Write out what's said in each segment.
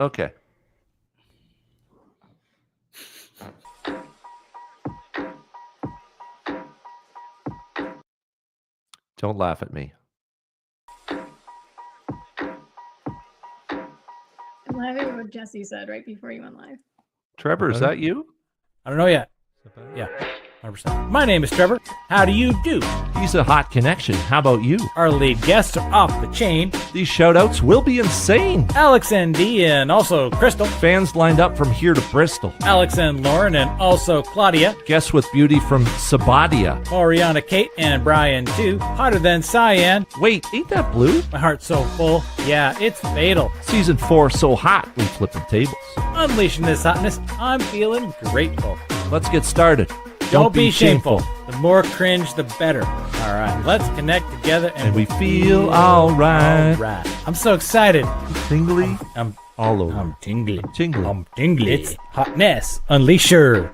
Okay. Don't laugh at me. I'm laughing at what Jesse said right before you went live. Trevor, is that you? I don't know yet. Yeah, 100%. My name is Trevor. How do you do? He's a hot connection. How about you? Our lead guests are off the chain. These shout-outs will be insane. Alex and Dee, and also Crystal. Fans lined up from here to Bristol. Alex and Lauren, and also Claudia. Guests with beauty from Sabadia. Oriana, Kate, and Brian, too. Hotter than cyan. Wait, ain't that blue? My heart's so full. Yeah, it's fatal. Season 4 so hot, we flipping tables. Unleashing this hotness, I'm feeling grateful. Let's get started. Don't be shameful. The more cringe, the better. All right, let's connect together and we feel all right. I'm so excited. Tingly. I'm all over. I'm tingly. Tingly. I'm tingly. It's Hotness Unleasher.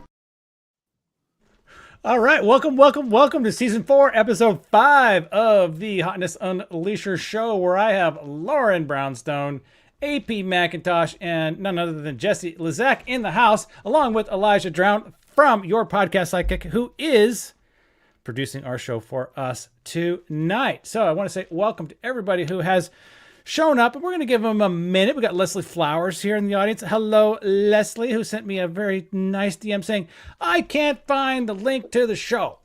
All right, welcome to season 4, episode 5 of the Hotness Unleashers show, where I have Lauren Brownstone, AP Mcintosh, and none other than Jessie Lizak in the house, along with Elijah Drown from Your Podcast Sidekick, who is producing our show for us tonight. So I want to say welcome to everybody who has shown up, and we're going to give them a minute. We got Leslie Flowers here in the audience. Hello, Leslie, who sent me a very nice DM saying, I can't find the link to the show.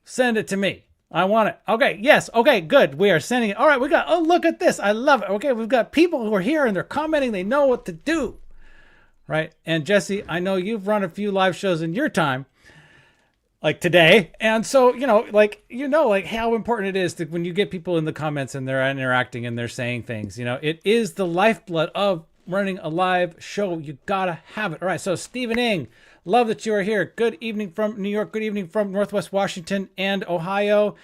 Send it to me. I want it. Okay, yes. Okay, good. We are sending it. All right, oh, look at this. I love it. Okay, we've got people who are here and they're commenting. They know what to do. Right? And Jesse, I know you've run a few live shows in your time, like today. And so, like how important it is that when you get people in the comments and they're interacting and they're saying things, it is the lifeblood of running a live show. You gotta have it. All right. So Stephen Ing, love that you are here. Good evening from New York. Good evening from Northwest Washington and Ohio.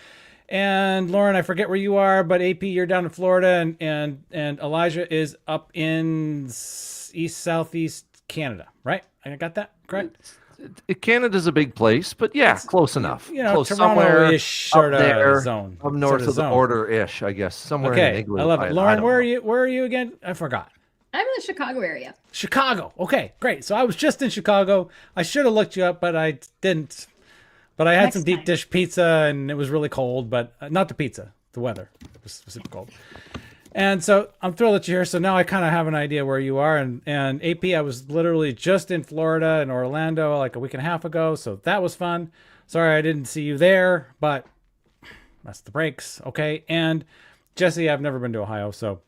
And Lauren, I forget where you are, but AP, you're down in Florida, and Elijah is up in southeast Canada, right? I got that correct? Canada's a big place, but yeah, close enough. Close Toronto-ish sort of there, zone. Up north of the border-ish, I guess. Somewhere in England. I love it. Lauren, where are you again? I forgot. I'm in the Chicago area. Chicago. Okay, great. So I was just in Chicago. I should have looked you up, but I didn't. But I had some deep dish pizza, and it was really cold, but not the pizza, the weather. It was super cold. And so I'm thrilled that you're here. So now I kind of have an idea where you are. And AP, I was literally just in Florida and Orlando like a week and a half ago. So that was fun. Sorry I didn't see you there, but that's the breaks. Okay. And Jesse, I've never been to Ohio, so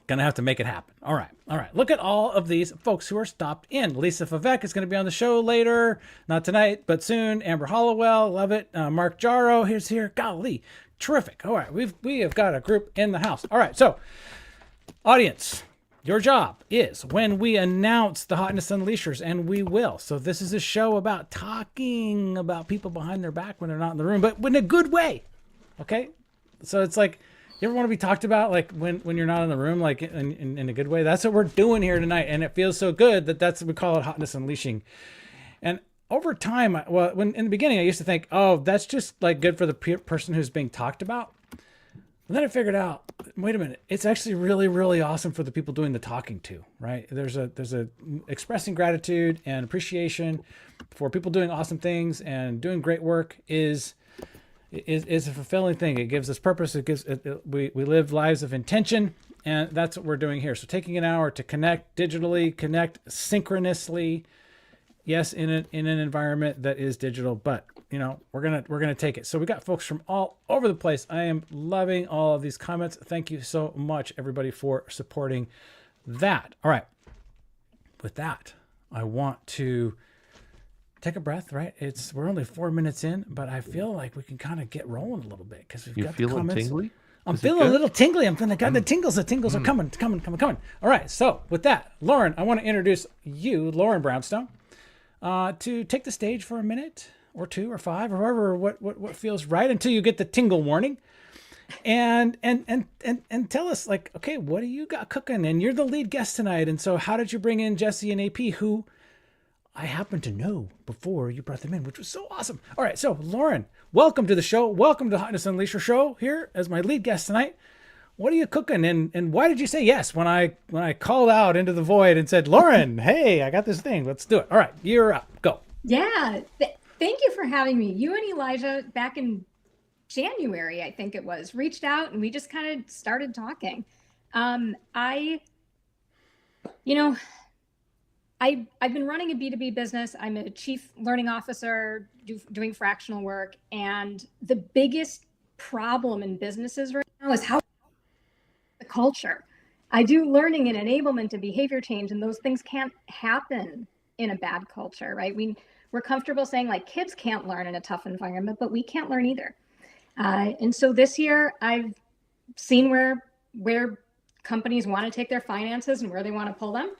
gonna have to make it happen. All right. Look at all of these folks who are stopped in. Lisa Favec is going to be on the show later. Not tonight, but soon. Amber Hollowell, love it. Mark Jarrow, here's here. Golly. Terrific. All right, we have got a group in the house. All right, so audience, your job is when we announce the Hotness Unleashers, and we will. So this is a show about talking about people behind their back when they're not in the room, but in a good way. Okay, so it's like, you ever want to be talked about like when you're not in the room, like in a good way? That's what we're doing here tonight, and it feels so good that's what we call it, Hotness Unleashing. And over time, when in the beginning, I used to think, oh, that's just like good for the person who's being talked about. And then I figured out, wait a minute, it's actually really, really awesome for the people doing the talking too, right? There's a expressing gratitude and appreciation for people doing awesome things and doing great work is a fulfilling thing. It gives us purpose. We live lives of intention, and that's what we're doing here. So taking an hour to connect digitally, connect synchronously. Yes, in an environment that is digital, but we're gonna take it. So we got folks from all over the place. I am loving all of these comments. Thank you so much, everybody, for supporting that. All right, with that, I want to take a breath. Right, we're only 4 minutes in, but I feel like we can kind of get rolling a little bit because we've got the comments. Tingly? I'm feeling a little tingly. I'm feeling the tingles. The tingles are coming. All right, so with that, Lauren, I want to introduce you, Lauren Brownstone. To take the stage for a minute or 2 or 5 or however what feels right until you get the tingle warning, and tell us, like, okay, what do you got cooking? And you're the lead guest tonight, and so how did you bring in Jesse and AP, who I happen to know before you brought them in, which was so awesome. All right, so Lauren, welcome to the show. Welcome to the Hotness Unleasher show here as my lead guest tonight. what are you cooking? And why did you say yes when I called out into the void and said, Lauren, hey, I got this thing. Let's do it. All right, you're up. Go. Yeah. Thank you for having me. You and Elijah back in January, I think it was, reached out and we just kind of started talking. I've been running a B2B business. I'm a chief learning officer doing fractional work. And the biggest problem in businesses right now is how the culture. I do learning and enablement and behavior change, and those things can't happen in a bad culture, right? We're comfortable saying like kids can't learn in a tough environment, but we can't learn either. And so this year I've seen where companies want to take their finances and where they want to pull them.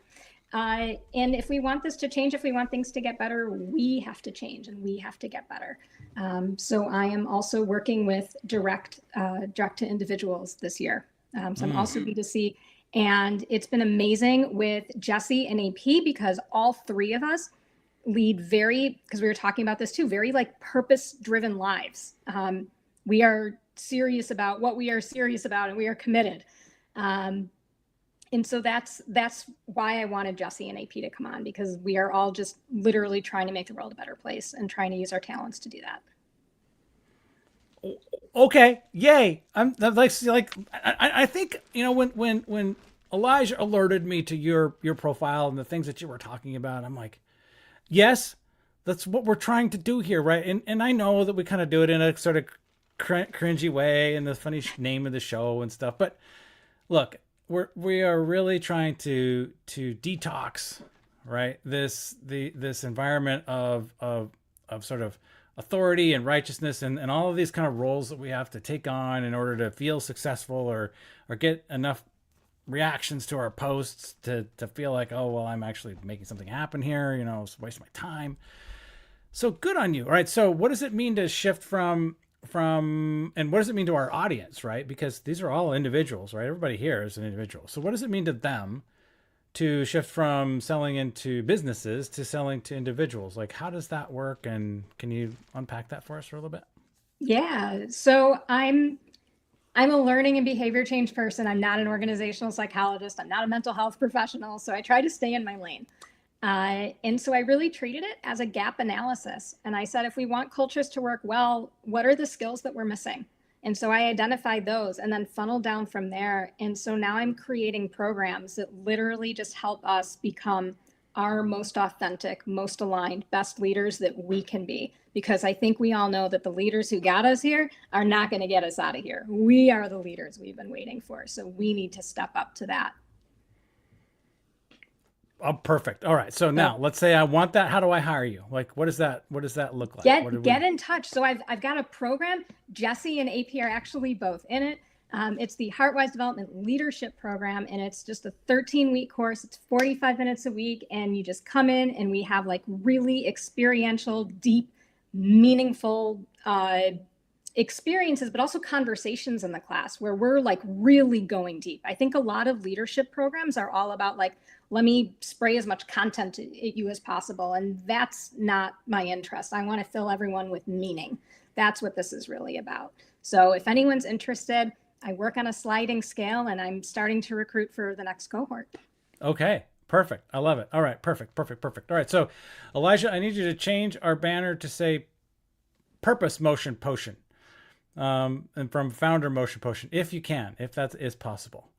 And if we want this to change, if we want things to get better, we have to change and we have to get better. So I am also working with direct to individuals this year. So I'm also B2C, and it's been amazing with Jessie and AP because all three of us lead because we were talking about this too, very like purpose-driven lives. We are serious about what we are serious about, and we are committed. And so that's why I wanted Jessie and AP to come on, because we are all just literally trying to make the world a better place and trying to use our talents to do that. Okay, yay! I think when Elijah alerted me to your profile and the things that you were talking about, I'm like, yes, that's what we're trying to do here, right? And I know that we kind of do it in a sort of cringy way and the funny name of the show and stuff, but look, we are really trying to detox, right? This environment of sort of authority and righteousness and all of these kind of roles that we have to take on in order to feel successful or get enough reactions to our posts to feel like, oh, well, I'm actually making something happen here, it's a waste of my time. So good on you. All right. So what does it mean to shift from and what does it mean to our audience, right? Because these are all individuals, right? Everybody here is an individual. So what does it mean to them to shift from selling into businesses to selling to individuals? Like, how does that work? And can you unpack that for us for a little bit? Yeah. So I'm a learning and behavior change person. I'm not an organizational psychologist. I'm not a mental health professional. So I try to stay in my lane. And so I really treated it as a gap analysis. And I said, if we want cultures to work well, what are the skills that we're missing? And so I identified those and then funneled down from there. And so now I'm creating programs that literally just help us become our most authentic, most aligned, best leaders that we can be. Because I think we all know that the leaders who got us here are not going to get us out of here. We are the leaders we've been waiting for. So we need to step up to that. Oh, perfect. All right. So now let's say I want that. How do I hire you? Like, what does that look like? Get in touch. So I've got a program. Jessie and AP are actually both in it. It's the Heartwise Development Leadership Program, and it's just a 13-week course. It's 45 minutes a week, and you just come in and we have like really experiential, deep, meaningful experiences, but also conversations in the class where we're like really going deep. I think a lot of leadership programs are all about like, let me spray as much content at you as possible. And that's not my interest. I want to fill everyone with meaning. That's what this is really about. So if anyone's interested, I work on a sliding scale and I'm starting to recruit for the next cohort. Okay. Perfect. I love it. All right. Perfect. All right. So Elijah, I need you to change our banner to say Purpose Motion Potion. And from Founder Motion Potion, if you can, if that is possible.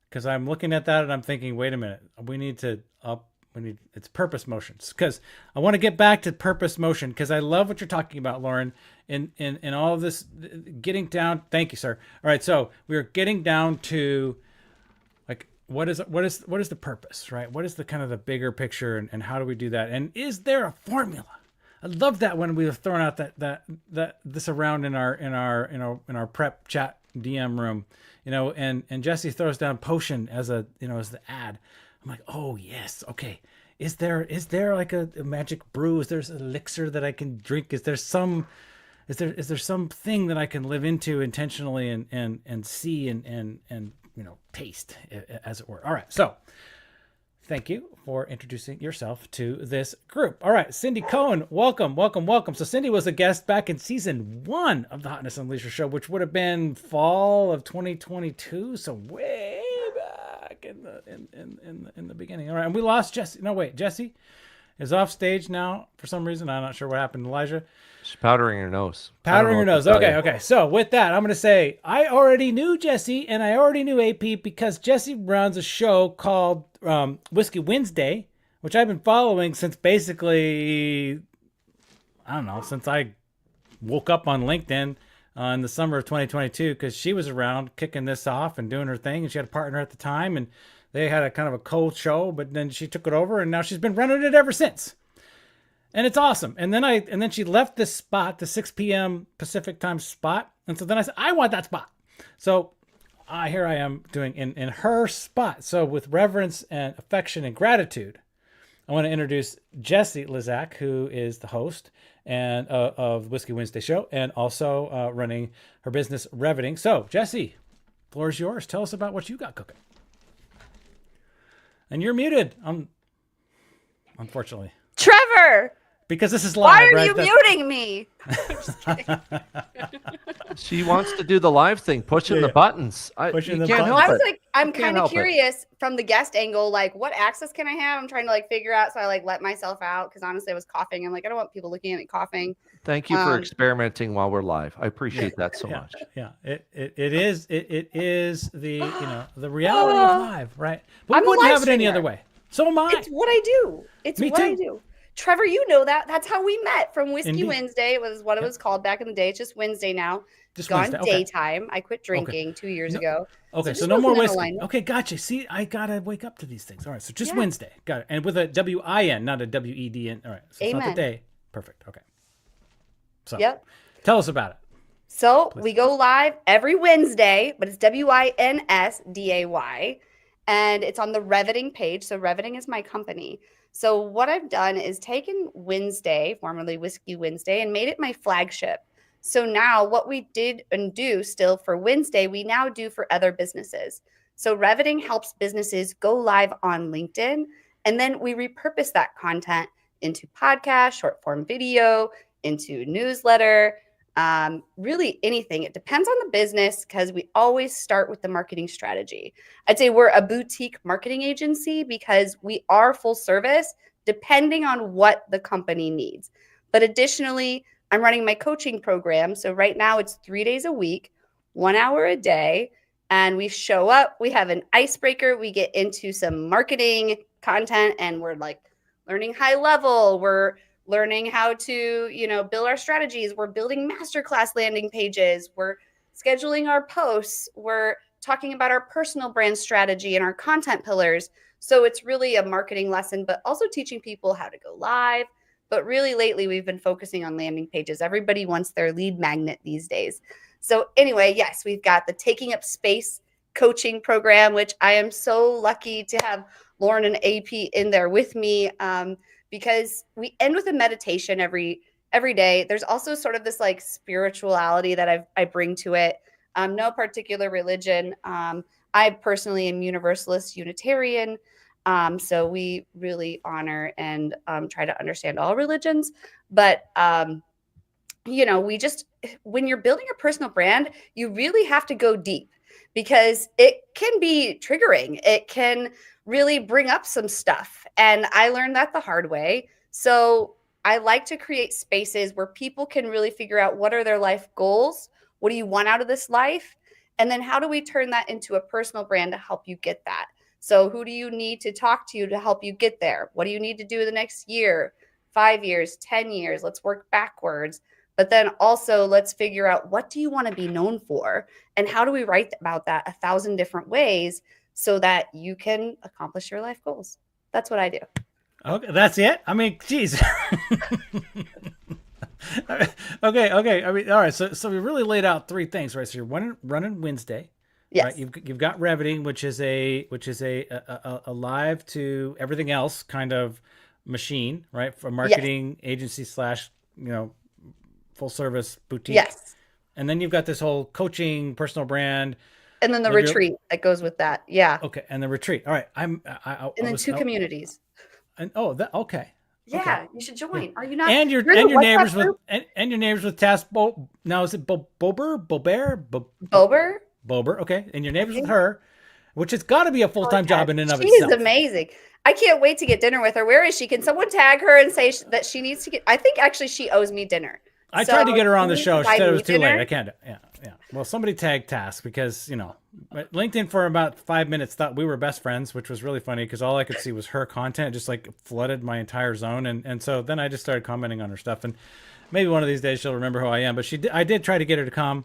Because I'm looking at that and I'm thinking, wait a minute, it's purpose motions. Because I want to get back to purpose motion, because I love what you're talking about, Lauren, in all of this, getting down. Thank you, sir. All right, so we're getting down to like, what is the purpose, right? What is the kind of the bigger picture, and how do we do that? And is there a formula? I love that when we have thrown out that this around in our prep chat DM room, and Jessie throws down potion as as the ad. I'm like, oh yes, okay. Is there like a magic brew? Is there an elixir that I can drink? Is there something that I can live into intentionally and see and taste, as it were? All right. So thank you for introducing yourself to this group. All right, Cindy Cohen, welcome. So Cindy was a guest back in season 1 of the Hotness Unleashers show, which would have been fall of 2022, so way back in the beginning. All right, and we lost Jessie. No, wait, Jessie is off stage now for some reason. I'm not sure what happened to Elijah. She's powdering her nose. Powdering her nose. Okay. So with that, I'm going to say I already knew Jessie and I already knew AP because Jessie runs a show called Whiskey Wednesday, which I've been following since basically, I don't know, since I woke up on LinkedIn in the summer of 2022 because she was around kicking this off and doing her thing. And she had a partner at the time and they had a kind of a cold show, but then she took it over and now she's been running it ever since. And it's awesome. And then she left this spot, the 6 p.m. Pacific time spot. And so then I said, I want that spot. So here I am doing in her spot. So with reverence and affection and gratitude, I want to introduce Jessie Lizak, who is the host and of Whiskey Wednesday show and also running her business Reveting. So Jessie, floor is yours. Tell us about what you got cooking. And you're muted, unfortunately. Trevor! Because this is live, why are right? you muting me? She wants to do the live thing, pushing the buttons. Pushing You the can't buttons. help I was it. like, I'm You can't kind of help it. curious from the guest angle, like what access can I have? I'm trying to like figure out. So I like let myself out because honestly I was coughing. I'm like, I don't want people looking at me coughing. Thank you for experimenting while we're live. I appreciate that so Yeah, much. yeah. It is the the reality of live, right? But I'm we a wouldn't live have it any streamer. other way. So am I. It's what I do. It's Me what I too. do. Trevor, you know that. That's how we met from Whiskey Indeed. Wednesday. It was what it was called back in the day. It's just Wednesday now. Just Gone Wednesday, okay. daytime. I quit drinking 2 years ago. Okay, so just no more wasn't in whiskey. alignment. Okay, gotcha. See, I gotta wake up to these things. All right, so just Yeah. Wednesday. Got it. And with a W-I-N, not a W-E-D-N. All right, so it's not the Amen. day. Perfect. Okay. So Yep. tell us about it. So we go live every Wednesday, but it's Winsday, and it's on the Reveting page. So Reveting is my company. So what I've done is taken Wednesday, formerly Whiskey Wednesday, and made it my flagship. So now what we did and do still for Wednesday, we now do for other businesses. So Reveting helps businesses go live on LinkedIn, and then we repurpose that content into podcast, short form video, into newsletter, really anything. It depends on the business because we always start with the marketing strategy. I'd say we're a boutique marketing agency because we are full service depending on what the company needs. But additionally, I'm running my coaching program. So right now it's 3 days a week, 1 hour a day. And we show up, we have an icebreaker, we get into some marketing content and we're like learning high level. We're learning how to, build our strategies. We're building masterclass landing pages. We're scheduling our posts. We're talking about our personal brand strategy and our content pillars. So it's really a marketing lesson, but also teaching people how to go live. But really lately, we've been focusing on landing pages. Everybody wants their lead magnet these days. So anyway, yes, we've got the Taking Up Space coaching program, which I am so lucky to have Lauren and AP in there with me. Because we end with a meditation every day. There's also sort of this like spirituality that I bring to it. No particular religion. I personally am Universalist Unitarian. So we really honor and try to understand all religions. But, when you're building a personal brand, you really have to go deep because it can be triggering. It can really bring up some stuff. And I learned that the hard way. So I like to create spaces where people can really figure out what are their life goals? What do you want out of this life? And then how do we turn that into a personal brand to help you get that? So who do you need to talk to help you get there? What do you need to do the next year, 5 years, 10 years? Let's work backwards. But then also let's figure out what do you want to be known for? And how do we write about that 1,000 different ways so that you can accomplish your life goals? That's what I do. Okay, that's it. I mean, geez. Okay. I mean, all right. So we really laid out 3 things, right? So you're running Wednesday. Yes. Right? You've got Reveting, which is a live to everything else kind of machine, right? For marketing agency / full service boutique. Yes. And then you've got this whole coaching, personal brand, And then the Live your- retreat that goes with that. Yeah. Okay, and the retreat. All right, And then two communities. And okay. Yeah, Okay. you should join. Are you not? And your you're in the WhatsApp neighbors group? with and your neighbors with Task now is it Bober? Bober? Okay, and your neighbors with her, which has got to be a full-time job in and of She's itself. amazing. I can't wait to get dinner with her. Where is she? Can someone tag her and say that she needs to get? I think actually she owes me dinner. I tried to get her on the you show. She invite said it me was too dinner? late. I can't. Yeah. Well, somebody tagged Task because LinkedIn for about 5 minutes thought we were best friends, which was really funny because all I could see was her content. It just like flooded my entire zone, and so then I just started commenting on her stuff. And maybe one of these days she'll remember who I am. But I did try to get her to come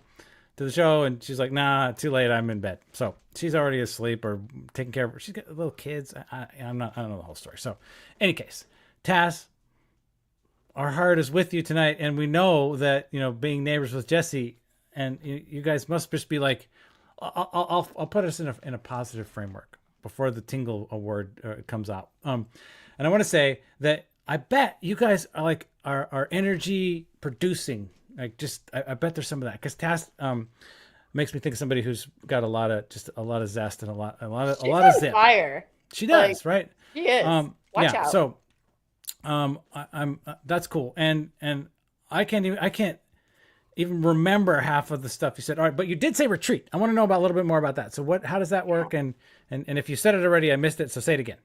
to the show, and she's like, "Nah, too late. I'm in bed." So she's already asleep or taking care of her. She's got little kids. I don't know the whole story. So, any case, Taz, our heart is with you tonight, and we know that being neighbors with Jessie, and you guys must just be like, I'll put us in a positive framework before the Tingle Award comes out. And I want to say that I bet you guys are like are energy producing. Like I bet there's some of that because Taz makes me think of somebody who's got a lot of zest and a lot of zip. Fire. She does, right? She is. Watch out. So I'm that's cool, and I can't even remember half of the stuff you said. All right, but you did say retreat. I want to know a little bit more about that. So how does that work? And if you said it already, I missed it. So say it again.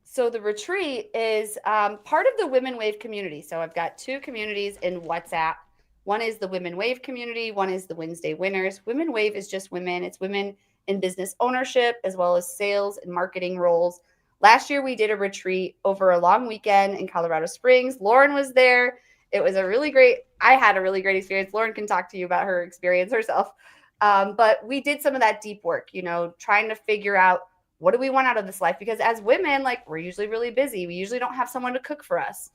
So the retreat is part of the Women Wave community. So I've got two communities in WhatsApp. One is the Women Wave community. One is the Wednesday Winners. Women Wave is just women. It's women in business ownership as well as sales and marketing roles. Last year, we did a retreat over a long weekend in Colorado Springs. Lauren was there. It was I had a really great experience. Lauren can talk to you about her experience herself. But we did some of that deep work, trying to figure out what do we want out of this life? Because as women, we're usually really busy. We usually don't have someone to cook for us.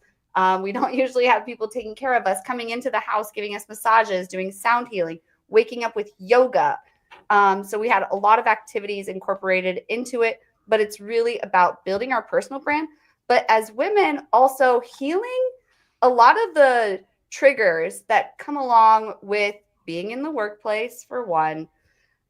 We don't usually have people taking care of us, coming into the house, giving us massages, doing sound healing, waking up with yoga. So we had a lot of activities incorporated into it, but it's really about building our personal brand. But as women, also healing a lot of the triggers that come along with being in the workplace, for one,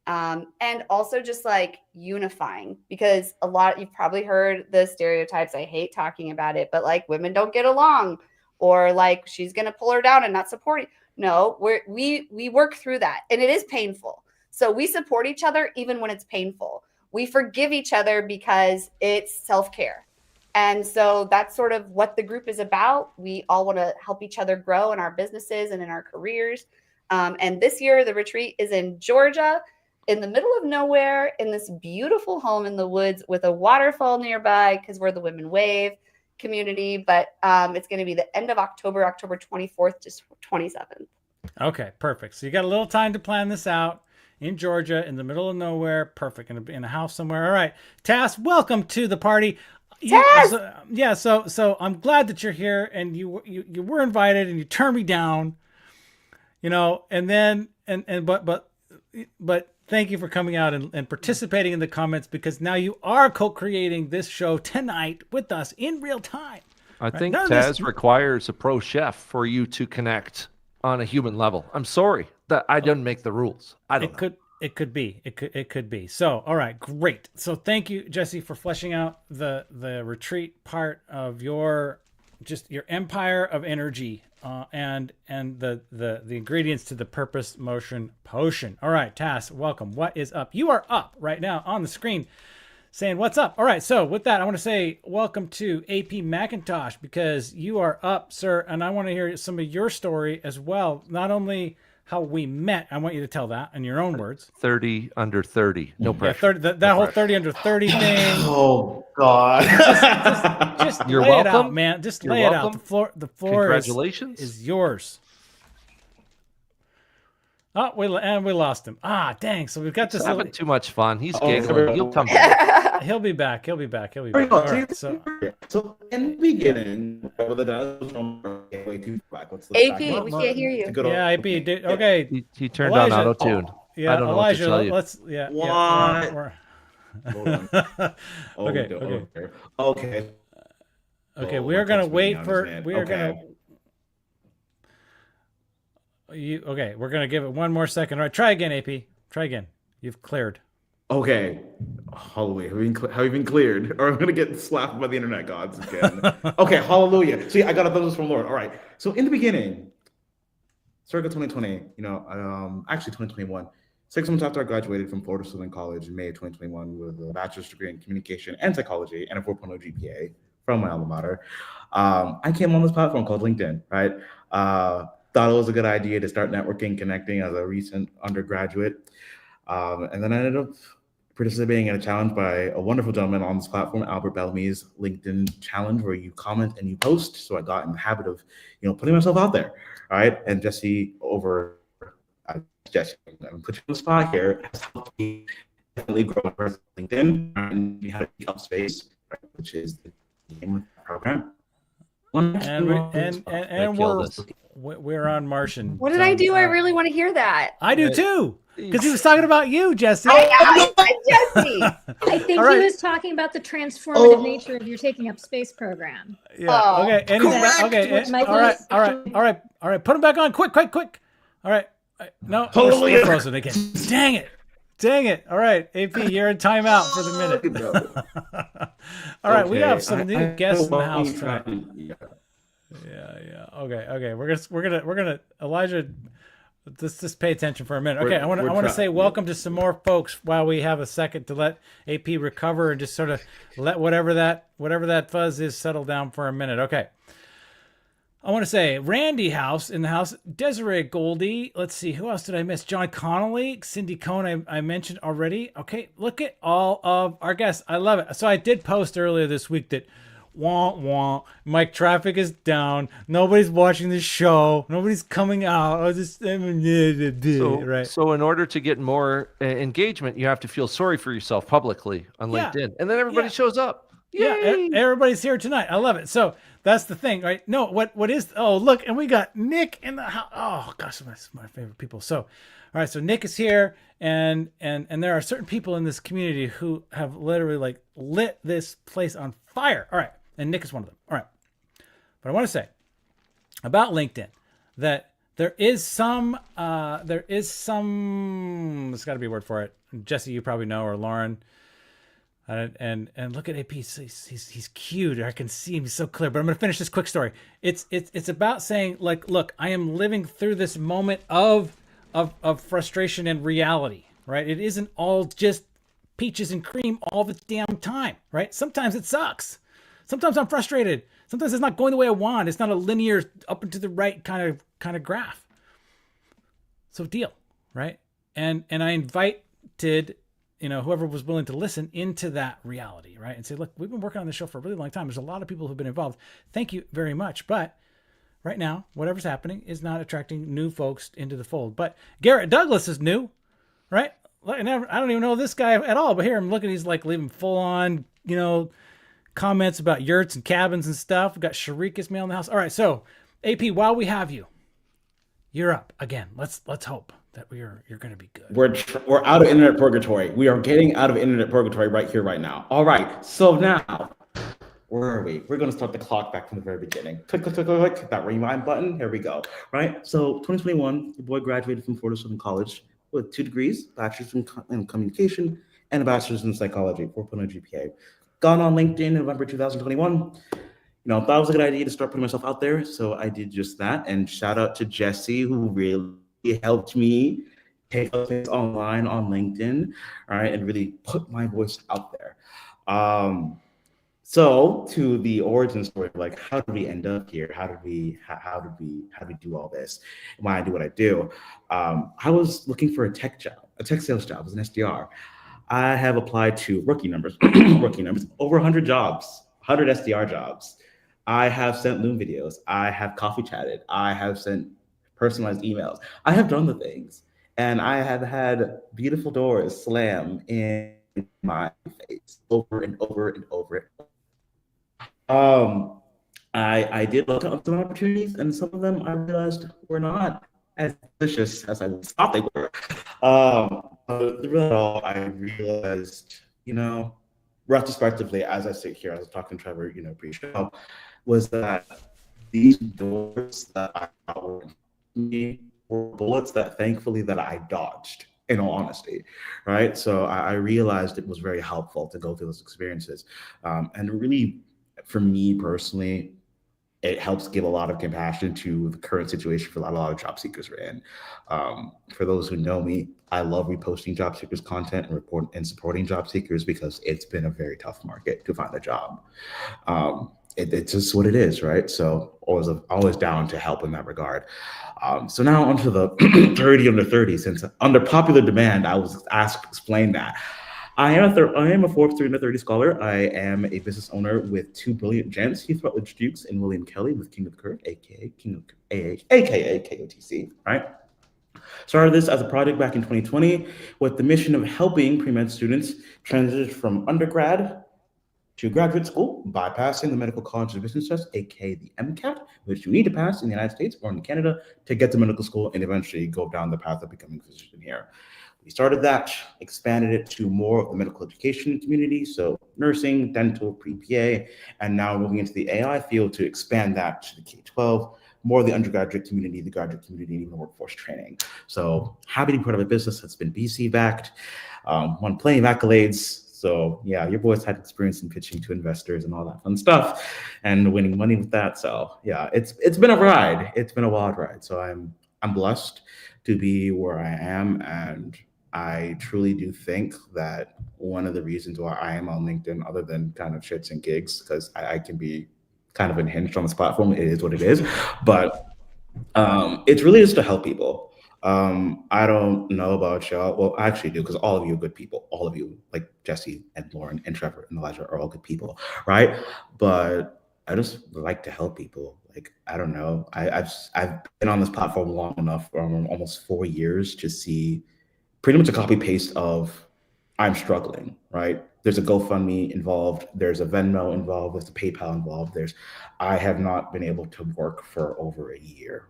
and also just unifying, because you've probably heard the stereotypes. I hate talking about it, but women don't get along, or she's going to pull her down and not support it. No, we work through that, and it is painful. So we support each other even when it's painful. We forgive each other because it's self-care. And so that's sort of what the group is about. We all want to help each other grow in our businesses and in our careers. And this year, the retreat is in Georgia, in the middle of nowhere, in this beautiful home in the woods with a waterfall nearby, because we're the Women Wave community. But it's going to be the end of October 24th to 27th. Okay, perfect. So you got a little time to plan this out in Georgia, in the middle of nowhere. Perfect. In a house somewhere. All right, Tass, welcome to the party. So I'm glad that you're here, and you were invited, and you turned me down, and then but thank you for coming out and participating in the comments, because now you are co-creating this show tonight with us in real time. I think Taz requires a pro chef for you to connect on a human level. I'm sorry that I didn't make the rules. I don't know. It could be. So, all right, great. So thank you, Jessie, for fleshing out the retreat part of your empire of energy, and the ingredients to the purpose motion potion. All right, Tass, welcome. What is up? You are up right now on the screen saying what's up. All right, so with that, I want to say welcome to AP Mcintosh, because you are up, sir, and I want to hear some of your story as well. Not only how we met, I want you to tell that in your own words. 30 under 30, no pressure. Yeah, that whole 30 under 30 thing. Oh God! Just You're lay welcome. it out, man. Just You're lay it welcome. out. The floor Congratulations. is yours. Oh, we lost him. Ah, dang. So we've got this. Having too much fun. He's Oh, giggling. He'll come back. He'll be back. He'll be back. All All right, right, so in the beginning, what's the AP, background? we can't hear you. Good old- yeah, IP. Okay. He turned on Elijah. auto-tune. Yeah, I don't know Elijah. what to tell you. Let's. Yeah. What? we're- Hold on. Oh, Okay. Okay. Okay. Oh, We are my gonna text wait went for. down, We are okay. gonna. Okay, we're gonna give it one more second. All right, try again, AP. Try again. You've cleared. Okay. Hallelujah. Have we been cleared? Or I'm going to get slapped by the internet gods again. Okay, hallelujah. See, I got a those from Lord. All right. So in the beginning, circa 2020, actually 2021, 6 months after I graduated from Florida Southern College in May of 2021 with a bachelor's degree in communication and psychology and a 4.0 GPA from my alma mater, I came on this platform called LinkedIn, right? Thought it was a good idea to start networking, connecting as a recent undergraduate. And then I ended up participating in a challenge by a wonderful gentleman on this platform, Albert Bellamy's LinkedIn challenge, where you comment and you post. So I got in the habit of, putting myself out there, right? And Jesse Jesse, I'm put you on the spot here, has helped me definitely grow my presence on LinkedIn and we had a Pick Up Space, right, which is the name of the program. And we're on Martian. What did I do? I really want to hear that. I do too, because he was talking about you, Jesse. I said Jesse. I think All right. he was talking about the transformative nature of your Taking Up Space program. Yeah. Oh, Okay. And What Michael all right. Put him back on. Quick. All right. No. Totally. We're frozen again. Dang it. All right. AP, you're in timeout for the minute. All right. We have some new guests in the house tonight. Yeah. Okay. We're gonna Elijah. Just pay attention for a minute. Okay, I want to say welcome to some more folks while we have a second to let AP recover and just sort of let whatever that fuzz is settle down for a minute. Okay. I want to say Randy House in the house, Desiree Goldie. Let's see, who else did I miss? John Connolly, Cindy Cohn, I mentioned already. Okay, look at all of our guests. I love it. So I did post earlier this week that Mike, traffic is down. Nobody's watching the show. Nobody's coming out. Right. So in order to get more engagement, you have to feel sorry for yourself publicly on LinkedIn, and then everybody shows up. Yay! Yeah, everybody's here tonight. I love it. So that's the thing, right? No, what is? Oh, look, and we got Nick in the house. Oh gosh, that's my favorite people. So, all right, so Nick is here, and there are certain people in this community who have literally like lit this place on fire. All right. And Nick is one of them. All right. But I want to say about LinkedIn that there is some, there's got to be a word for it. Jesse, you probably know, or Lauren. And look at AP. He's cute. I can see him. He's so clear. But I'm going to finish this quick story. It's about saying, like, look, I am living through this moment of frustration and reality, right? It isn't all just peaches and cream all the damn time, right? Sometimes it sucks. Sometimes I'm frustrated. Sometimes it's not going the way I want. It's not a linear up and to the right kind of graph. So deal, right? And I invited, whoever was willing to listen into that reality, right? And say, look, we've been working on this show for a really long time. There's a lot of people who've been involved. Thank you very much. But right now, whatever's happening is not attracting new folks into the fold. But Garrett Douglas is new, right? I don't even know this guy at all, but here I'm looking, he's like leaving full on, comments about yurts and cabins and stuff. We've got Sharika's mail in the house. All right, so AP, while we have you, you're up again. Let's hope that you're going to be good. We're out of internet purgatory. We are getting out of internet purgatory right here, right now. All right, so now, where are we? We're going to start the clock back from the very beginning. Click, that rewind button. Here we go. Right, so 2021, the boy graduated from Florida Southern College with 2 degrees, bachelor's in communication and a bachelor's in psychology, 4.0 GPA. Got on LinkedIn in November 2021. Thought it was a good idea to start putting myself out there. So I did just that. And shout out to Jesse, who really helped me take up things online on LinkedIn, all right, and really put my voice out there. So to the origin story, like, how did we end up here? How did we do all this? Why I do what I do? I was looking for a tech sales job as an SDR. I have applied to rookie numbers, over 100 jobs, 100 SDR jobs. I have sent Loom videos. I have coffee chatted. I have sent personalized emails. I have done the things, and I have had beautiful doors slam in my face over and over and over. I did look up some opportunities, and some of them I realized were not as delicious as I thought they were. Through it all, I realized, retrospectively, as I sit here, I was talking to Trevor, pre-show, was that these doors that I thought were me were bullets that thankfully that I dodged. in all honesty, right? So I realized it was very helpful to go through those experiences. And really, for me personally, it helps give a lot of compassion to the current situation for a lot of job seekers are in. For those who know me, I love reposting job seekers content and supporting job seekers because it's been a very tough market to find a job. It's just what it is, right? So always down to help in that regard. So now onto the 30 under 30. Since under popular demand, I was asked to explain that. I am a Forbes 3 under 30 scholar. I am a business owner with two brilliant gents, Heath Rutledge Dukes and William Kelly with King of the Curve, aka King of AH, aka KOTC, right? Started this as a project back in 2020 with the mission of helping pre-med students transition from undergrad to graduate school by passing the Medical College of Business Test, aka the MCAT, which you need to pass in the United States or in Canada to get to medical school and eventually go down the path of becoming a physician here. We started that, expanded it to more of the medical education community, so nursing, dental, pre-PA, and now moving into the AI field to expand that to the K-12, more of the undergraduate community, the graduate community, and even workforce training. So happy to be part of a business that's been VC backed, won plenty of accolades. So yeah, your boys had experience in pitching to investors and all that fun stuff and winning money with that. So yeah, it's been a ride. It's been a wild ride. So I'm blessed to be where I am, and I truly do think that one of the reasons why I am on LinkedIn, other than kind of shits and gigs, because I can be kind of unhinged on this platform. It is what it is, but it's really just to help people. I don't know about y'all. Well, I actually do, because all of you are good people. All of you, like Jesse and Lauren and Trevor and Elijah, are all good people, right? But I just like to help people. Like, I don't know. I've been on this platform long enough, almost 4 years, to see pretty much a copy paste of I'm struggling, right? There's a GoFundMe involved. There's a Venmo involved. There's a PayPal involved. I have not been able to work for over a year.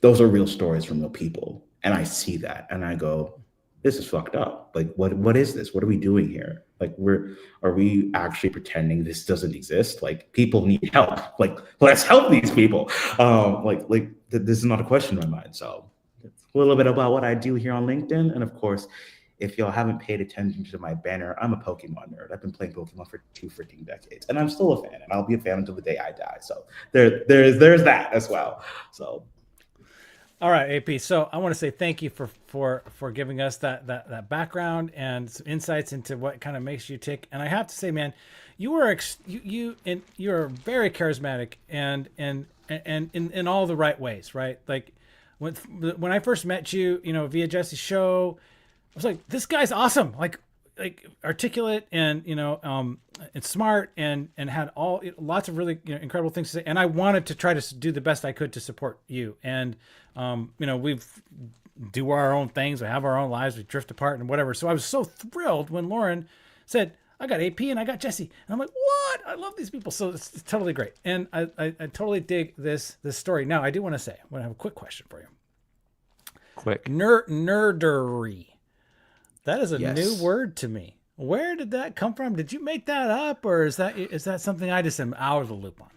Those are real stories from real people. And I see that and I go, this is fucked up. Like, what is this? What are we doing here? Like, are we actually pretending this doesn't exist? Like, people need help. Like, let's help these people. This is not a question in my mind. So it's a little bit about what I do here on LinkedIn. And of course, if y'all haven't paid attention to my banner, I'm a Pokemon nerd. I've been playing Pokemon for 2 freaking decades, and I'm still a fan, and I'll be a fan until the day I die. So there's that as well. So, all right, AP. So I want to say thank you for giving us that background and some insights into what kind of makes you tick. And I have to say, man, you're very charismatic and in all the right ways, right? Like when I first met you, via Jesse's show, I was like, this guy's awesome. Like articulate and and smart and had lots of really incredible things to say. And I wanted to try to do the best I could to support you. And we've do our own things, we have our own lives, we drift apart and whatever. So I was so thrilled when Lauren said, I got AP and I got Jesse. And I'm like, what? I love these people. So it's totally great. And I totally dig this story. Now I do want to say, I want to have a quick question for you. Quick. Nerdery. That is a Yes. new word to me. Where did that come from? Did you make that up, or is that something I just am out of the loop on?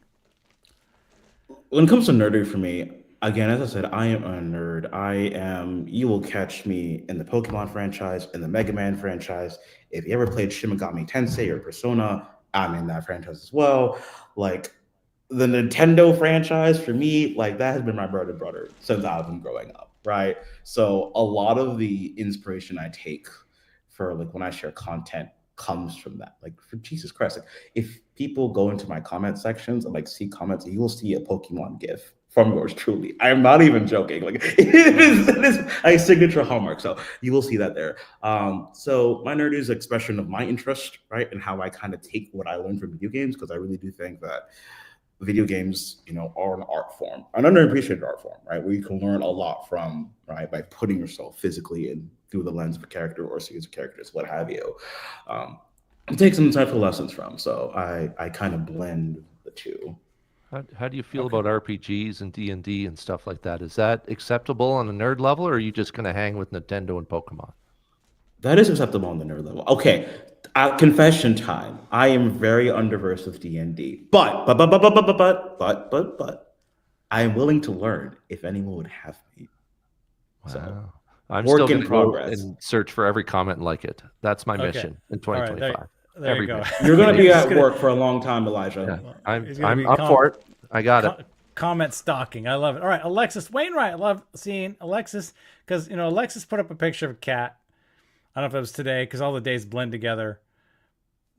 When it comes to nerdery for me, again, as I said, I am a nerd. You will catch me in the Pokemon franchise, in the Mega Man franchise. If you ever played Shin Megami Tensei or Persona, I'm in that franchise as well. Like, the Nintendo franchise for me, like, that has been my bread and butter since I've been growing up, right? So a lot of the inspiration I take for, like, when I share content comes from that. Like, for Jesus Christ, like, if people go into my comment sections and like see comments, you will see a Pokemon GIF from yours truly. I am not even joking. Like, it is a signature hallmark. So you will see that there. So my nerd is an expression of my interest, right? And how I kind of take what I learned from video games, because I really do think that video games, are an art form, an underappreciated art form, right? Where you can learn a lot from, right? By putting yourself physically in through the lens of a character or a series of characters, what have you. Take some insightful lessons from. So I kind of blend the two. How do you feel about RPGs and D&D and stuff like that? Is that acceptable on a nerd level, or are you just going to hang with Nintendo and Pokemon? That is acceptable on the nerd level. Okay, confession time. I am very underversed with D&D, but I am willing to learn if anyone would have me. Wow. So. I'm Work still in going to go progress. and search for every comment and like it. That's my mission in All right, 2025. there you go. Every You're going to be He's at gonna- work for a long time, Elijah. Yeah. I'm He's gonna be up for it. I got it. Comment stalking. I love it. All right, Alexis Wainwright. I love seeing Alexis because Alexis put up a picture of a cat. I don't know if it was today because all the days blend together.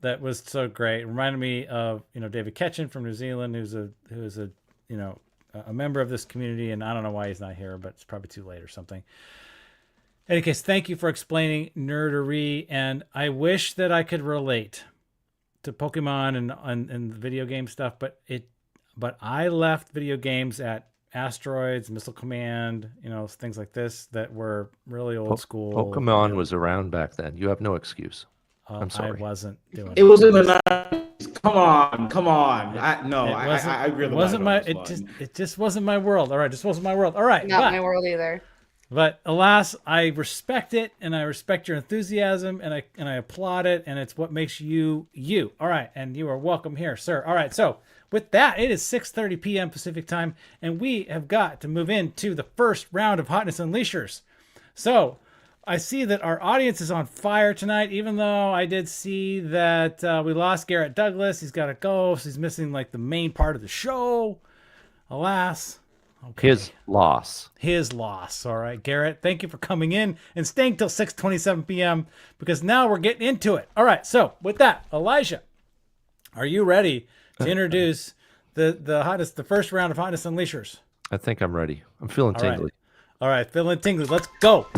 That was so great. It reminded me of David Ketchen from New Zealand, who's a member of this community, and I don't know why he's not here, but it's probably too late or something. In any case, thank you for explaining nerdery, and I wish that I could relate to Pokemon and the video game stuff, but I left video games at Asteroids, Missile Command, things like this that were really old school. Pokemon was around back then. You have no excuse. I'm sorry. I wasn't doing It was in the 90s. Come on. I agree. It wasn't my. It just wasn't my world. All right, just wasn't my world. All right, Not my world either. But alas, I respect it, and I respect your enthusiasm, and I applaud it, and it's what makes you you. All right, and you are welcome here, sir. All right, so with that, it is 6:30 p.m. Pacific time, and we have got to move into the first round of Hotness Unleashers. So I see that our audience is on fire tonight, even though I did see that we lost Garrett Douglas. He's got to go, so he's missing like the main part of the show. Alas. Okay. His loss. All right, Garrett, thank you for coming in and staying till 6:27 p.m. because now we're getting into it. All right, so with that, Elijah, are you ready to introduce the first round of Hotness Unleashers? I think I'm ready. I'm feeling tingly. All right, feeling tingly. Let's go.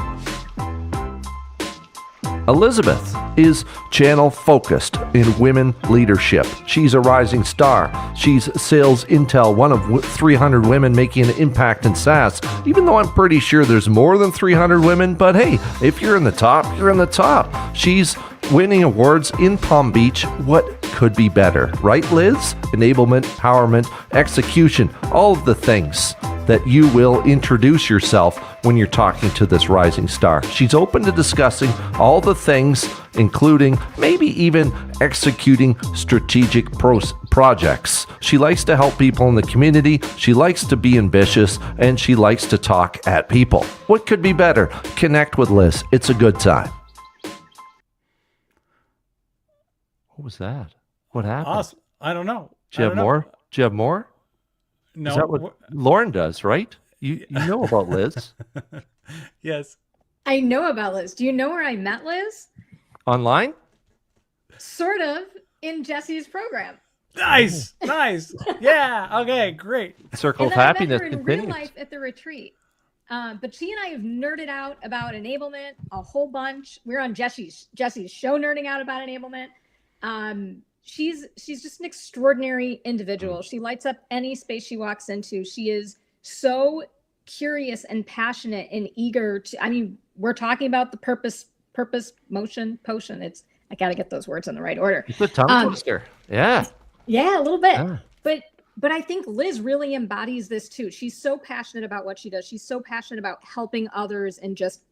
Elizabeth is channel focused in women leadership. She's a rising star. She's sales intel, one of 300 women making an impact in SaaS, even though I'm pretty sure there's more than 300 women. But hey, if you're in the top, you're in the top. She's winning awards in Palm Beach. What could be better, right, Liz? Enablement, empowerment, execution, all of the things that you will introduce yourself when you're talking to this rising star. She's open to discussing all the things, including maybe even executing strategic projects. She likes to help people in the community. She likes to be ambitious, and she likes to talk at people. What could be better? Connect with Liz. It's a good time. What was that? What happened? Awesome. I don't know. Do you have more? Do you have more? No. Is that what Lauren does, right? You know about Liz. Yes. I know about Liz. Do you know where I met Liz? Online? Sort of in Jesse's program. Nice. Yeah. Okay. Great. Circle And of then happiness I met her in real continues. life at the retreat. But she and I have nerded out about enablement a whole bunch. We're on Jesse's show nerding out about enablement. She's just an extraordinary individual. She lights up any space she walks into. She is so curious and passionate and eager to, we're talking about the purpose, motion, potion. I got to get those words in the right order. It's a tongue twister. Yeah. Yeah, a little bit. Yeah. But I think Liz really embodies this too. She's so passionate about what she does. She's so passionate about helping others and just,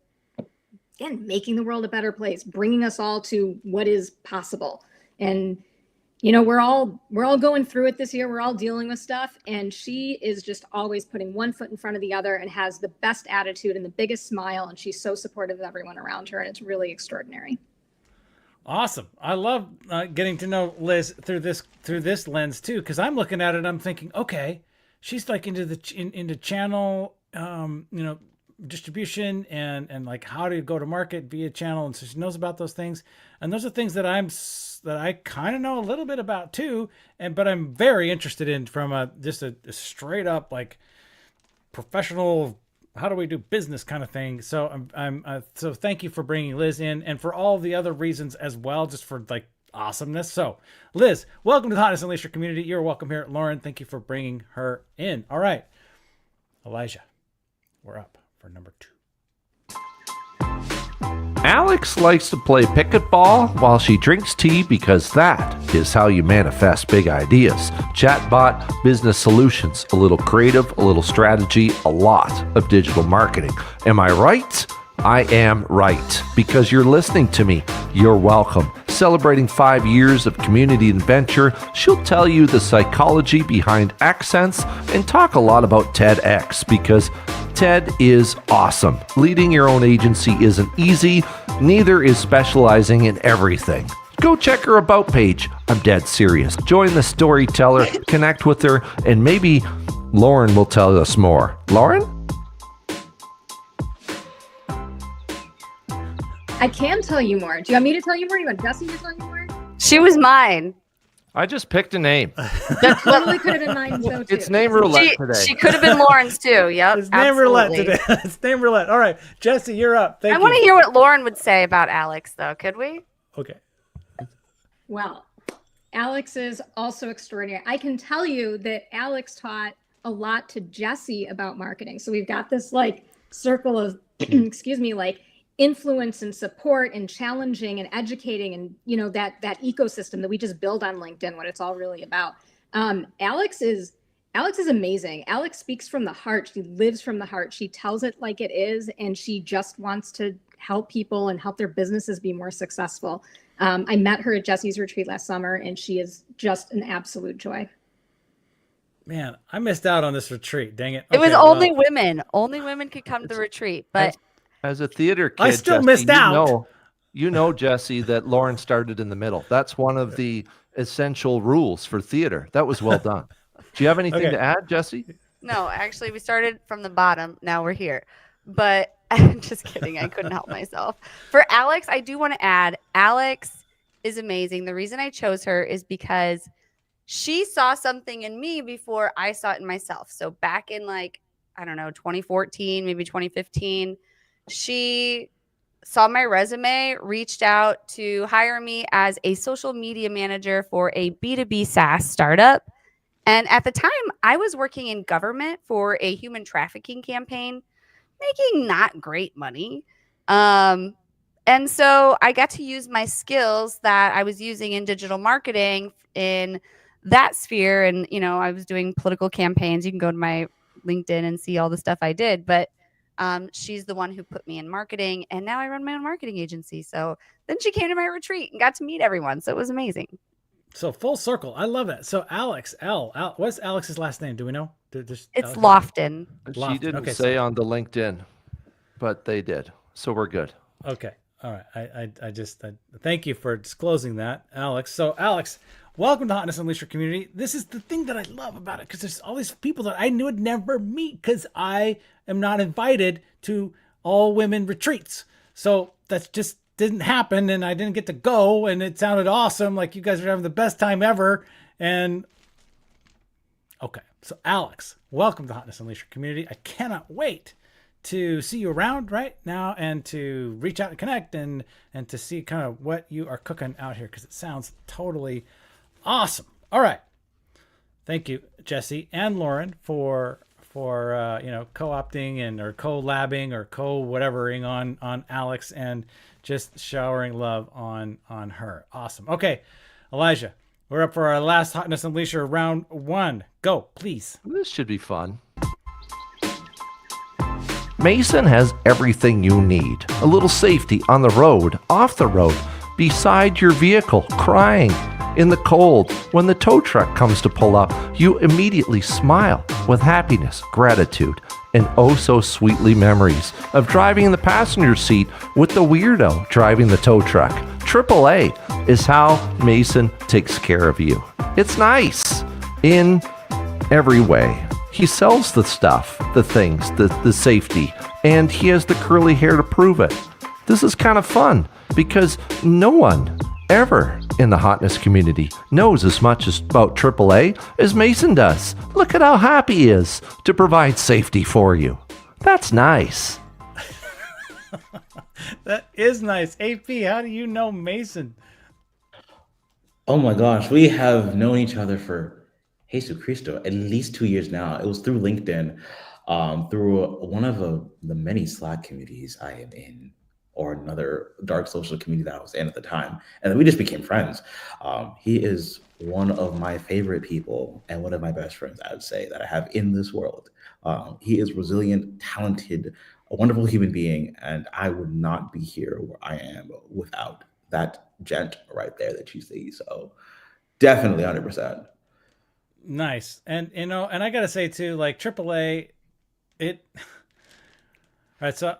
again, making the world a better place, bringing us all to what is possible. And we're all going through it this year. We're all dealing with stuff, and she is just always putting one foot in front of the other and has the best attitude and the biggest smile, and she's so supportive of everyone around her, and it's really extraordinary. Awesome. I love getting to know Liz through this lens too, because I'm looking at it, I'm thinking, okay, she's like into channel, distribution and like how to go to market via channel, and so she knows about those things, and those are things that I kind of know a little bit about too, but I'm very interested in from a straight up like professional, how do we do business kind of thing. So so thank you for bringing Liz in, and for all the other reasons as well, just for like awesomeness. So Liz, welcome to the Hotness Unleasher community. You're welcome here. Lauren, thank you for bringing her in. All right, Elijah, we're up for number 2. Alex likes to play pickleball while she drinks tea because that is how you manifest big ideas. Chatbot, business solutions, a little creative, a little strategy, a lot of digital marketing. Am I right? I am right, because you're listening to me. You're welcome. Celebrating 5 years of community adventure, she'll tell you the psychology behind accents and talk a lot about TEDx, because Ted is awesome. Leading your own agency isn't easy, neither is specializing in everything. Go check her About page. I'm dead serious. Join the storyteller, connect with her, and maybe Lauren will tell us more. Lauren? I can tell you more. Do you want me to tell you more? Do you want Jessie to tell you more? She was mine. I just picked a name. That totally could have been mine, though, too. It's name roulette today. She could have been Lauren's too. Yep. It's name roulette today. It's name roulette. All right, Jessie, you're up. Thank you. I want to hear what Lauren would say about Alex, though. Could we? Okay. Well, Alex is also extraordinary. I can tell you that Alex taught a lot to Jessie about marketing. So we've got this like circle of, excuse me, like influence and support and challenging and educating and, you know, that ecosystem that we just build on LinkedIn, what it's all really about. Alex is amazing. Alex speaks from the heart. She lives from the heart. She tells it like it is, and she just wants to help people and help their businesses be more successful. I met her at Jessie's retreat last summer, and she is just an absolute joy. Man, I missed out on this retreat. Dang it. It was Okay, only well, women. Only women could come to the retreat. But As a theater kid, I still Jessie, missed out. You know, Jessie, that Lauren started in the middle. That's one of the essential rules for theater. That was well done. Do you have anything Okay. to add, Jessie? no, actually, we started from the bottom. Now we're here. But I'm just kidding. I couldn't help myself. For Alex, I do want to add, Alex is amazing. The reason I chose her is because she saw something in me before I saw it in myself. So back in like, I don't know, 2014, maybe 2015, she saw my resume, reached out to hire me as a social media manager for a B2B SaaS startup. And at the time, I was working in government for a human trafficking campaign, making not great money. And so I got to use my skills that I was using in digital marketing in that sphere. And, you know, I was doing political campaigns. You can go to my LinkedIn and see all the stuff I did. But she's the one who put me in marketing. And now I run my own marketing agency. So then she came to my retreat and got to meet everyone. So it was amazing. So full circle. I love that. So Alex, what's Alex's last name? Do we know? It's Alex- Lofton. She Lofton. didn't Okay, say on the LinkedIn, but they did. So we're good. Okay. All right. I just thank you for disclosing that, Alex. So Alex, welcome to Hotness Unleashers community. This is the thing that I love about it, because there's all these people that I would never meet because I am not invited to all women retreats. So that's just didn't happen, and I didn't get to go, and it sounded awesome. Like you guys are having the best time ever. And okay. So Alex, welcome to Hotness Unleashers community. I cannot wait to see you around right now and to reach out and connect and to see kind of what you are cooking out here, because it sounds totally awesome. All right. Thank you, Jessie and Lauren, for co-opting and or collabing or co-whatevering on Alex and just showering love on her. Awesome. Okay, Elijah, we're up for our last Hotness Unleasher round 1. Go, please. This should be fun. Mason has everything you need. A little safety on the road, off the road, beside your vehicle, crying in the cold. When the tow truck comes to pull up, you immediately smile with happiness, gratitude, and oh so sweetly memories of driving in the passenger seat with the weirdo driving the tow truck. AAA is how Mason takes care of you. It's nice in every way. He sells the stuff, the things, the safety, and he has the curly hair to prove it. This is kind of fun because no one ever in the Hotness community knows as much about AAA as Mason does. Look at how happy he is to provide safety for you. That's nice. That is nice. AP, how do you know Mason? Oh my gosh, we have known each other for Jesus Cristo at least 2 years now. It was through LinkedIn, through one of the many Slack communities I am in, or another dark social community that I was in at the time. And then we just became friends. He is one of my favorite people and one of my best friends, I would say, that I have in this world. He is resilient, talented, a wonderful human being, and I would not be here where I am without that gent right there that you see. So definitely 100%. Nice. And I gotta say too, like AAA, right, so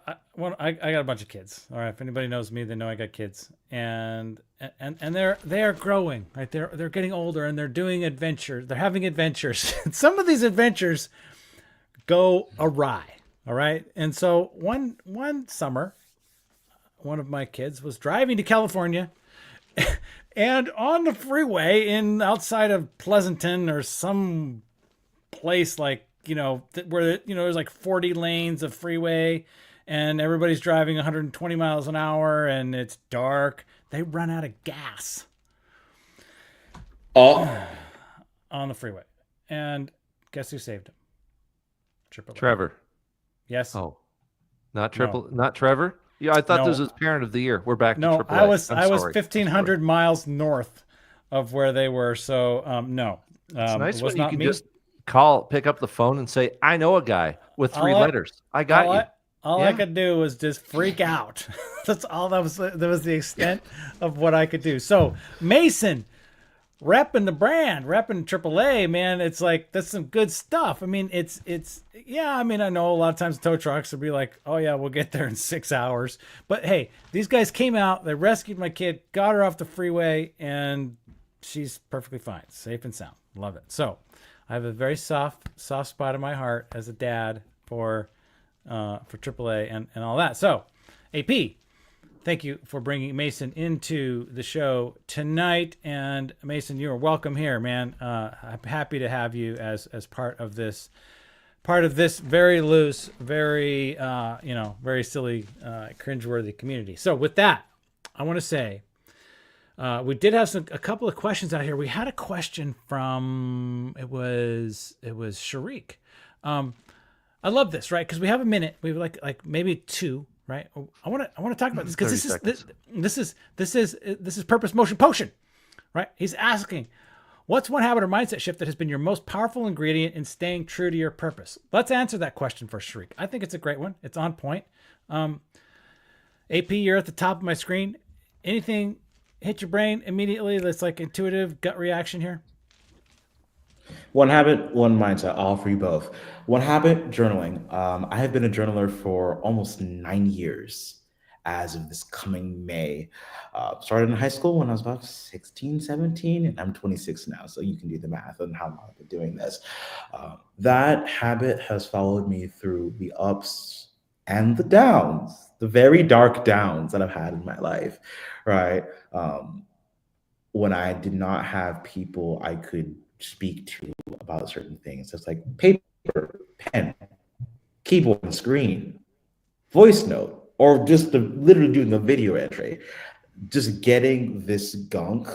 I got a bunch of kids. All right, if anybody knows me, they know I got kids, and they are growing. Right, they're getting older, and they're doing adventures. They're having adventures. Some of these adventures go awry. All right, and so one summer, one of my kids was driving to California, and on the freeway outside of Pleasanton or some place like, where, there's like 40 lanes of freeway and everybody's driving 120 miles an hour and it's dark. They run out of gas Oh, on the freeway. And guess who saved him? AAA. Trevor. Yes. Oh, not Trevor. Yeah, I thought No. this was Parent of the Year. We're back to No, AAA. I was I'm sorry. 1,500 miles north of where they were. So no, It's nice it was when you not can me. just pick up the phone and say, "I know a guy with 3 letters. I got you." All I could do was just freak out. That's all that was the extent of what I could do. So Mason, repping the brand, repping AAA, man, it's like, that's some good stuff. I mean, it's yeah, I mean, I know a lot of times tow trucks will be like, oh yeah, we'll get there in 6 hours. But hey, these guys came out, they rescued my kid, got her off the freeway, and she's perfectly fine, safe and sound. Love it. So I have a very soft spot in my heart as a dad for AAA and all that. So AP, thank you for bringing Mason into the show tonight. And Mason, you are welcome here, man. I'm happy to have you as part of this very loose, very very silly, cringeworthy community. So with that, I want to say we did have a couple of questions out here. We had a question from it was Sharik. I love this, right? Because we have a minute. We have like maybe 2. Right. I want to talk about this because this is Purpose Motion Potion, right? He's asking, what's one habit or mindset shift that has been your most powerful ingredient in staying true to your purpose? Let's answer that question for Sharik. I think it's a great one. It's on point. AP, you're at the top of my screen. Anything hit your brain immediately that's like intuitive gut reaction here? one habit, one mindset. I'll offer you both. One habit, journaling. I have been a journaler for almost 9 years as of this coming May. Started in high school when I was about 16, 17, and I'm 26 now. So you can do the math on how long I've been doing this. That habit has followed me through the ups and the downs, the very dark downs that I've had in my life, right? When I did not have people I could speak to about certain things. It's like paper, pen, keyboard and screen, voice note, or just literally doing the video entry. Just getting this gunk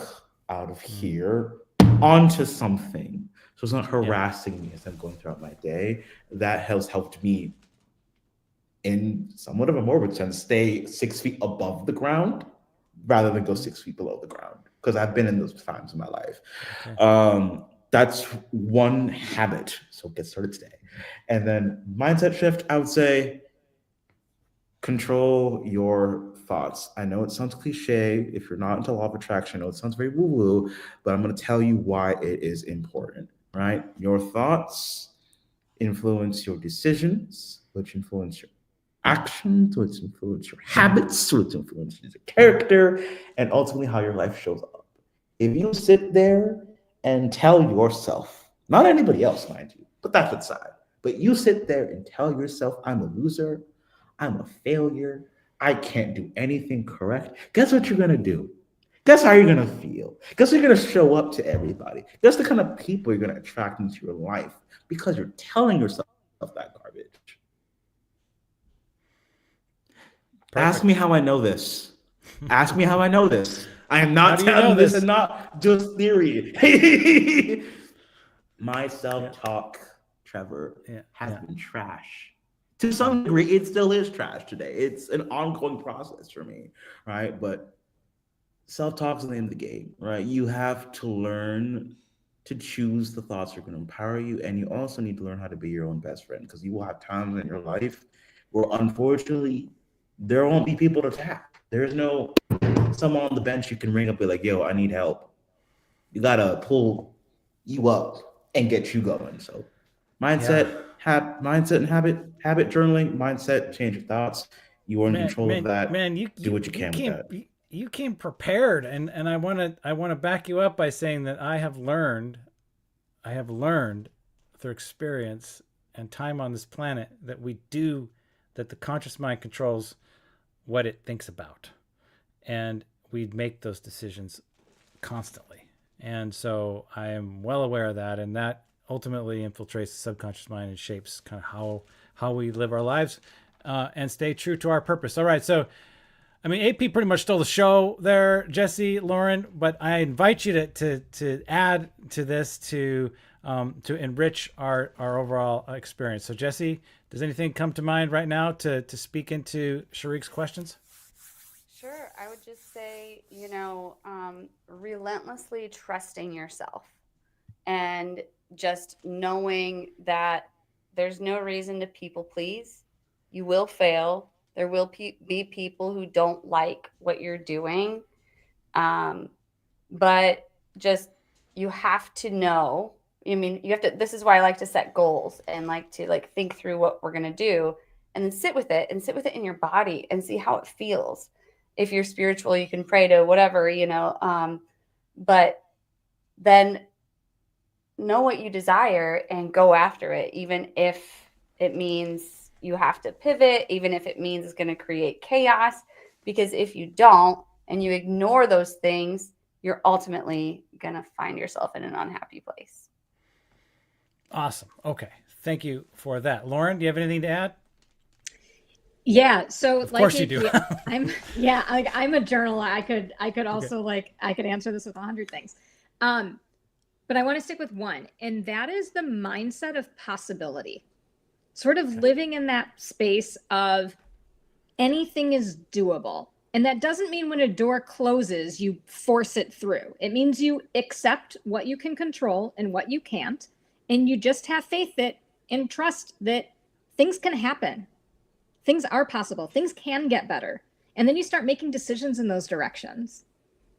out of here onto something. So it's not harassing me as I'm going throughout my day. That has helped me in somewhat of a morbid sense, stay 6 feet above the ground rather than go 6 feet below the ground. Because I've been in those times in my life. Okay. That's one habit. So get started today. And then mindset shift, I would say control your thoughts. I know it sounds cliche. If you're not into law of attraction, I know it sounds very woo-woo, but I'm going to tell you why it is important, right? Your thoughts influence your decisions, which influence your actions, which influence your habits, which influence your character, and ultimately how your life shows up. If you sit there and tell yourself, not anybody else, mind you, but that's aside, but you sit there and tell yourself, I'm a loser, I'm a failure, I can't do anything correct, guess what you're going to do? Guess how you're going to feel? Guess you're going to show up to everybody? Guess the kind of people you're going to attract into your life because you're telling yourself that garbage. Perfect. Ask me how I know this. Ask me how I know this. I am not telling this and not just theory. My self-talk, Trevor, has been trash. To some degree, it still is trash today. It's an ongoing process for me, right? But self-talk is the name of the game, right? You have to learn to choose the thoughts that are going to empower you, and you also need to learn how to be your own best friend, because you will have times in your life where, unfortunately, there won't be people to tap. There's no someone on the bench you can ring up and be like, yo, I need help. You got to pull you up and get you going. So Mindset, mindset and habit journaling, mindset, change your thoughts. You are in control of that. Man, do what you can with that. You came prepared, and I want to back you up by saying that I have learned through experience and time on this planet that the conscious mind controls what it thinks about, and we make those decisions constantly. And so I am well aware of that, and that ultimately infiltrates the subconscious mind and shapes kind of how we live our lives and stay true to our purpose. All right, so I mean, AP pretty much stole the show there, Jessie, Lauren, but I invite you to add to this to enrich our overall experience. So Jessie, does anything come to mind right now to speak into Sharik's questions? Sure. I would just say, relentlessly trusting yourself and just knowing that there's no reason to people please. You will fail. There will be people who don't like what you're doing. But just, you have to know, this is why I like to set goals and like to think through what we're going to do and then sit with it in your body and see how it feels. If you're spiritual, you can pray to whatever, but then know what you desire and go after it, even if it means you have to pivot, even if it means it's going to create chaos, because if you don't and you ignore those things, you're ultimately going to find yourself in an unhappy place. Awesome. Okay. Thank you for that. Lauren, do you have anything to add? Yeah. So of course you do. I'm a journaler. I could also I could answer this with 100 things. But I want to stick with one, and that is the mindset of possibility. Sort of living in that space of anything is doable. And that doesn't mean when a door closes, you force it through. It means you accept what you can control and what you can't. And you just have faith and trust that things can happen. Things are possible. Things can get better. And then you start making decisions in those directions.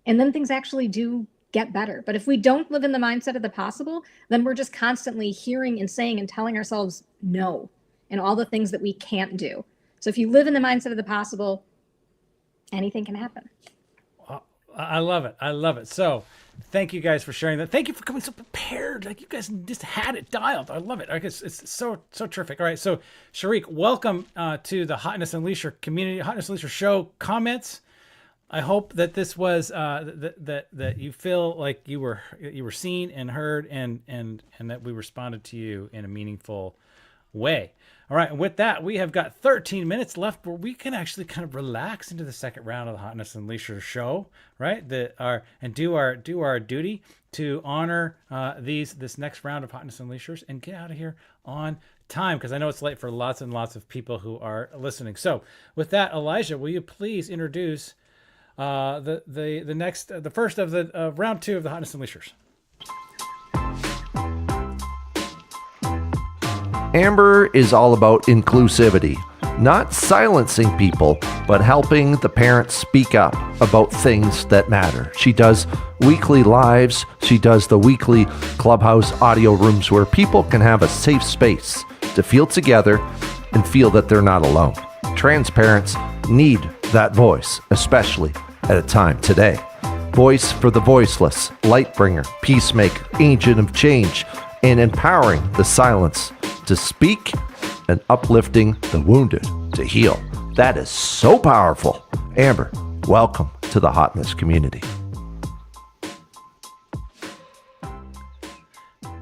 And then things actually do get better. But if we don't live in the mindset of the possible, then we're just constantly hearing and saying and telling ourselves no and all the things that we can't do. So if you live in the mindset of the possible, anything can happen. I love it. I love it. So thank you guys for sharing that. Thank you for coming so prepared. Like, you guys just had it dialed. I love it. It's so terrific. All right. So Sharik, welcome to the Hotness Unleasher community, Hotness Unleasher show. Comments. I hope that this was that you feel like you were seen and heard and that we responded to you in a meaningful way. All right, and with that, we have got 13 minutes left where we can actually kind of relax into the second round of the Hotness Unleasher show, right? And do our duty to honor this next round of Hotness Unleashers and get out of here on time, because I know it's late for lots and lots of people who are listening. So with that, Elijah, will you please introduce the first of the round two of the Hotness Unleashers? Amber is all about inclusivity, not silencing people, but helping the parents speak up about things that matter. She does weekly lives. She does the weekly Clubhouse audio rooms where people can have a safe space to feel together and feel that they're not alone. Trans parents need that voice, especially at a time today. Voice for the voiceless, light bringer, peacemaker, agent of change, and empowering the silence to speak and uplifting the wounded to heal. That is so powerful. Amber, welcome to the Hotness community.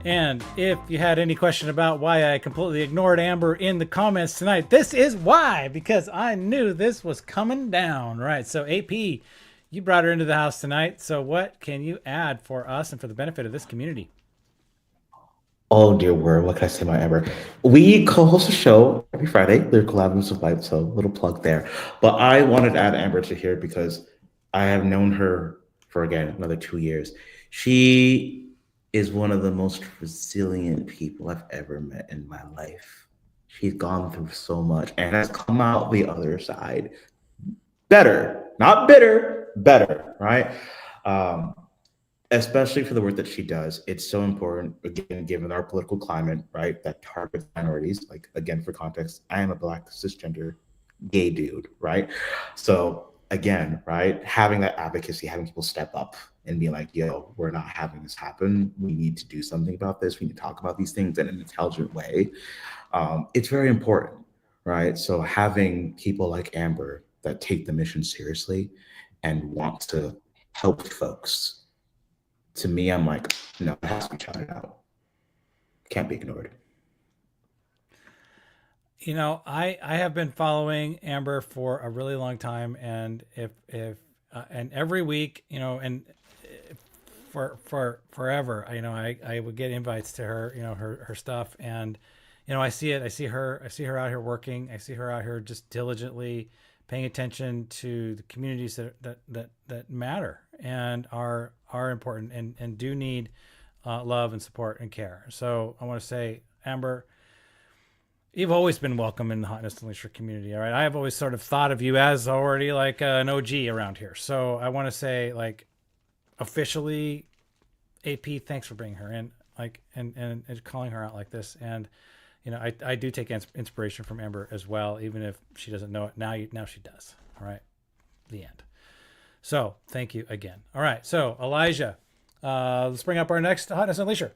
And if you had any question about why I completely ignored Amber in the comments tonight, this is why, because I knew this was coming down. Right. So AP, you brought her into the house tonight. So what can you add for us and for the benefit of this community? Oh dear word, what can I say about Amber? We co-host a show every Friday, Lyrical Albums of Light, so little plug there. But I wanted to add Amber to here because I have known her for, again, another 2 years. She is one of the most resilient people I've ever met in my life. She's gone through so much and has come out the other side better, not bitter, better, right? especially for the work that she does. It's so important, again, given our political climate, right, that targets minorities. Like, again, for context, I am a Black cisgender gay dude, right? So again, right, having that advocacy, having people step up and be like, yo, we're not having this happen. We need to do something about this. We need to talk about these things in an intelligent way. It's very important, right? So having people like Amber that take the mission seriously and want to help folks, to me, I'm like, no, it has to be shouted out. Can't be ignored. You know, I have been following Amber for a really long time, and and every week, you know, and for forever, you know, I would get invites to her, you know, her stuff, and you know, I see her out here working. I see her out here just diligently paying attention to the communities that matter and are important and do need love and support and care. So I want to say, Amber, you've always been welcome in the Hotness Unleashers community. All right. I have always sort of thought of you as already like an OG around here. So I want to say, like, officially, AP, thanks for bringing her in, like, and calling her out like this. And, you know, I do take inspiration from Amber as well, even if she doesn't know it. Now she does. All right. The end. So thank you again. All right. So Elijah, let's bring up our next Hotness Unleasher.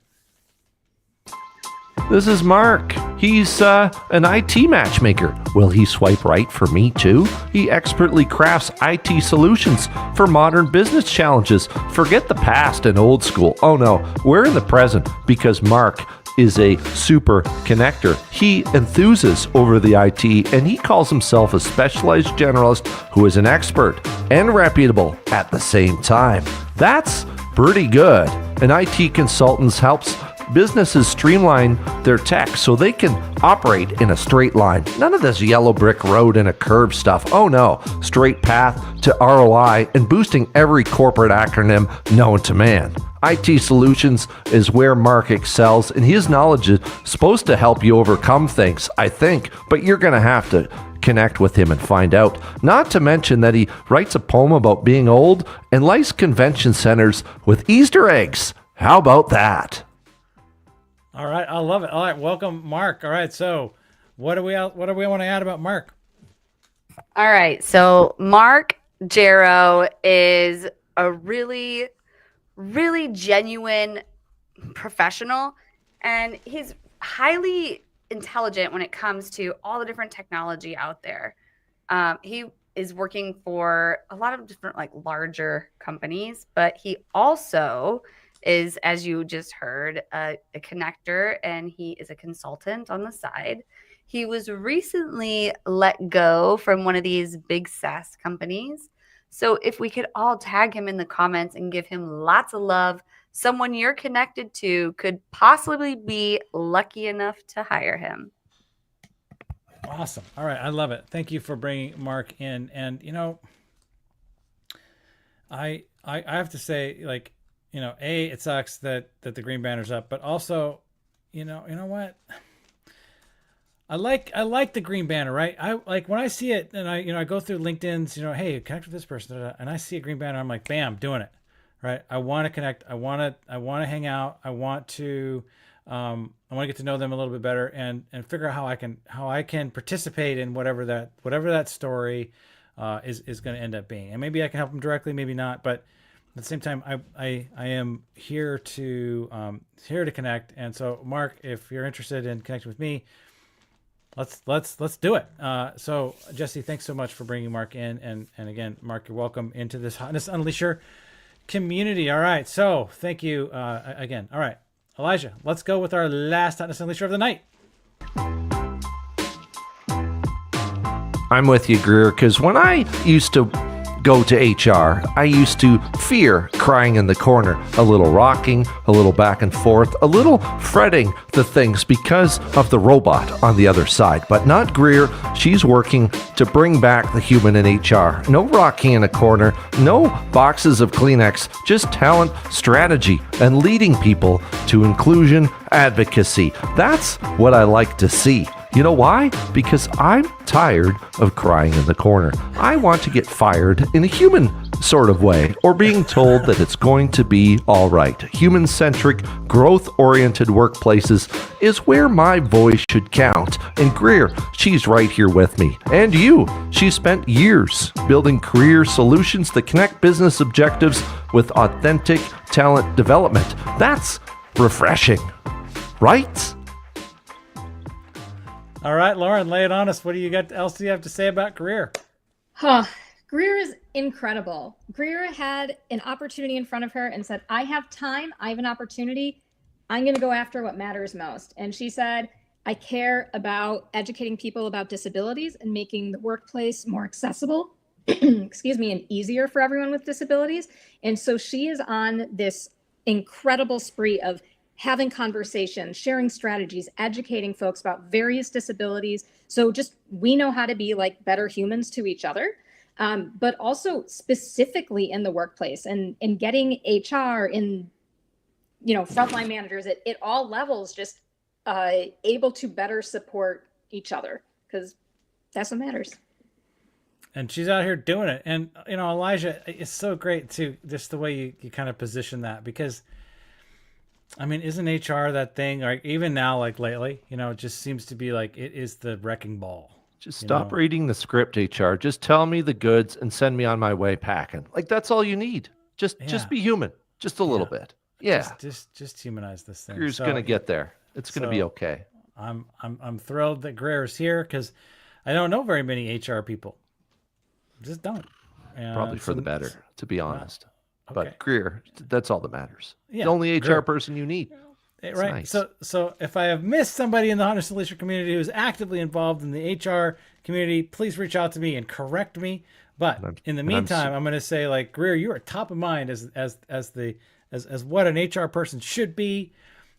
This is Mark. He's an IT matchmaker. Will he swipe right for me too? He expertly crafts IT solutions for modern business challenges. Forget the past and old school. Oh no, we're in the present because Mark is a super connector. He enthuses over the IT, and he calls himself a specialized generalist who is an expert and reputable at the same time. That's pretty good. An IT consultant helps businesses streamline their tech so they can operate in a straight line. None of this yellow brick road and a curve stuff. Oh no, straight path to ROI and boosting every corporate acronym known to man. IT solutions is where Mark excels, and his knowledge is supposed to help you overcome things, I think, but you're going to have to connect with him and find out. Not to mention that he writes a poem about being old and likes convention centers with Easter eggs. How about that? All right, I love it. All right, welcome, Mark. All right, so what do we want to add about Mark? All right, so Mark Jarrow is a really, really genuine professional, and he's highly intelligent when it comes to all the different technology out there. He is working for a lot of different, like, larger companies, but he also is, as you just heard, a connector, and he is a consultant on the side. He was recently let go from one of these big SaaS companies. So if we could all tag him in the comments and give him lots of love, someone you're connected to could possibly be lucky enough to hire him. Awesome. All right, I love it. Thank you for bringing Mark in. And, you know, I have to say, like, you know, it sucks that the green banner's up, but also, you know what? I like the green banner, right? I like when I see it, and I go through LinkedIn's, you know, hey, connect with this person, and I see a green banner, I'm like, bam, doing it, right? I want to connect. I want to hang out. I want to get to know them a little bit better and figure out how I can participate in whatever that story is going to end up being, and maybe I can help them directly, maybe not, but at the same time, I am here to connect. And so, Mark, if you're interested in connecting with me, let's do it. So, Jessie, thanks so much for bringing Mark in, and again, Mark, you're welcome into this Hotness Unleasher community. All right, so thank you again. All right, Elijah, let's go with our last Hotness Unleasher of the night. I'm with you, Greer, because when I used to go to HR, I used to fear crying in the corner, a little rocking, a little back and forth, a little fretting the things because of the robot on the other side. But not Greer. She's working to bring back the human in HR. No rocking in a corner, no boxes of Kleenex, just talent, strategy, and leading people to inclusion advocacy. That's what I like to see. You know why? Because I'm tired of crying in the corner. I want to get fired in a human sort of way, or being told that it's going to be all right. Human-centric, growth-oriented workplaces is where my voice should count. And Greer, she's right here with me. And you. She spent years building career solutions that connect business objectives with authentic talent development. That's refreshing, right? All right, Lauren, lay it on us. What do you got else do you have to say about Greer? Greer is incredible. Greer had an opportunity in front of her and said, I have time, I have an opportunity, I'm going to go after what matters most. And she said, I care about educating people about disabilities and making the workplace more accessible, excuse me, and easier for everyone with disabilities. And so she is on this incredible spree of having conversations, sharing strategies, educating folks about various disabilities. So just we know how to be like better humans to each other, but also specifically in the workplace and getting HR in, frontline managers at all levels, just able to better support each other, because that's what matters. And she's out here doing it. And, Elijah, it's so great too, just the way you kind of position that, because I mean, isn't HR that thing? Like even now, like lately, it just seems to be like it is the wrecking ball. Just stop reading the script, HR. Just tell me the goods and send me on my way packing. Like that's all you need. Just be human, just a little bit. Yeah, just humanize this thing. Greer's gonna get there. It's gonna be okay. I'm thrilled that Greer's here because I don't know very many HR people. Just don't. Probably for the better, to be honest. Okay. But Greer, that's all that matters. Yeah, the only HR Greer. person you need. Right. Nice. So if I have missed somebody in the Hotness Unleashers community who's actively involved in the HR community, please reach out to me and correct me. But in the meantime, I'm going to say, like, Greer, you are top of mind as what an HR person should be,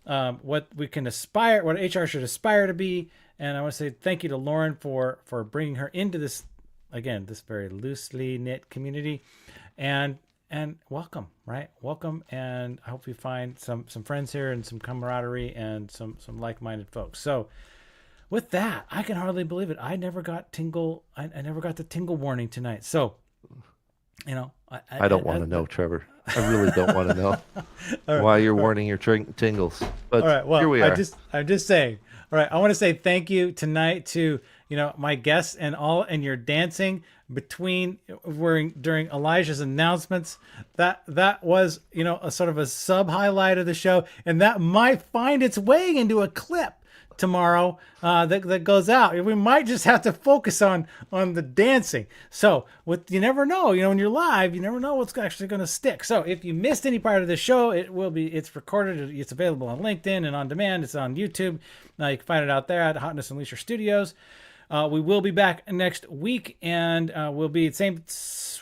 what we can aspire, what HR should aspire to be. And I want to say thank you to Lauren for bringing her into this, again, this very loosely knit community, and welcome, right? Welcome, and I hope you find some friends here and some camaraderie and some like-minded folks. So with that, I can hardly believe it. I never got I never got the tingle warning tonight. So, I don't want to know, Trevor. I really don't want to know why you're warning your tingles. But all right, well, here we are. I'm just saying. All right, I want to say thank you tonight to my guests and your dancing during Elijah's announcements. That was a sort of a sub highlight of the show, and that might find its way into a clip tomorrow that goes out. We might just have to focus on the dancing. So you never know, when you're live, you never know what's actually going to stick. So if you missed any part of the show, it's recorded. It's available on LinkedIn and on demand. It's on YouTube. You can find it out there at Hotness Unleashers Studios. We will be back next week, and we'll be the same.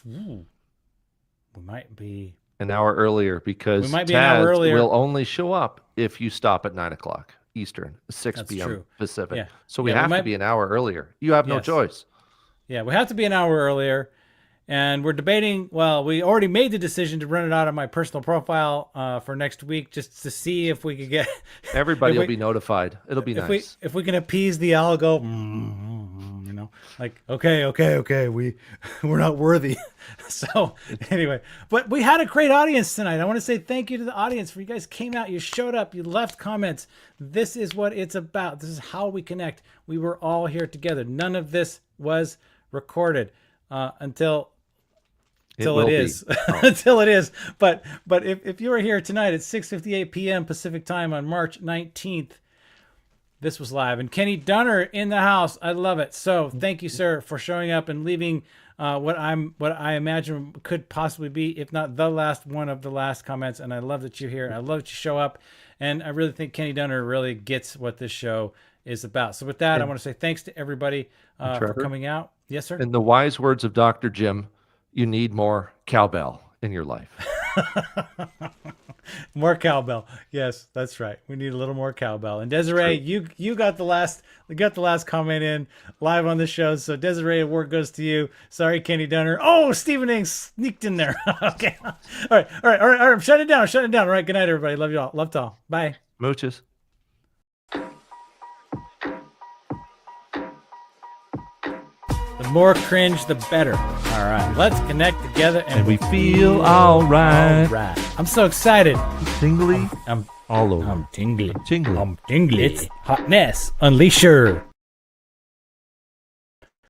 We might be an hour earlier because we might be an hour earlier. Will only show up if you stop at 9:00 Eastern, 6 p.m. true. Pacific. Yeah. So we have to be an hour earlier. You have no choice. Yeah, we have to be an hour earlier. And we're debating, we already made the decision to run it out of my personal profile for next week just to see if we could get... Everybody will be notified. It'll be nice. If we can appease the algo, like, okay, we're not worthy. So anyway, but we had a great audience tonight. I want to say thank you to the audience for you guys came out, you showed up, you left comments. This is what it's about. This is how we connect. We were all here together. None of this was recorded until it is. Until it is. But if you were here tonight at 6:58 p.m. Pacific time on March 19th, this was live. And Kenny Dunner in the house. I love it. So thank you, sir, for showing up and leaving what I imagine could possibly be, if not the last one of the last comments. And I love that you're here. And I love that you show up. And I really think Kenny Dunner really gets what this show is about. So with that, I want to say thanks to everybody for coming out. Yes, sir. In the wise words of Dr. Jim, you need more cowbell in your life. More cowbell. Yes, that's right. We need a little more cowbell. And Desiree, you got the last comment in live on the show. So Desiree, word goes to you. Sorry, Kenny Dunner. Oh, Stephen Ing sneaked in there. Okay. All right. I'm shutting it down. All right. Good night, everybody. Love you all. Love to all. Bye. Mooches. The more cringe, the better. All right, let's connect together And we feel all right. I'm so excited. Tingly I'm all over. I'm tingly. Tingly. I'm tingly. It's Hotness Unleasher.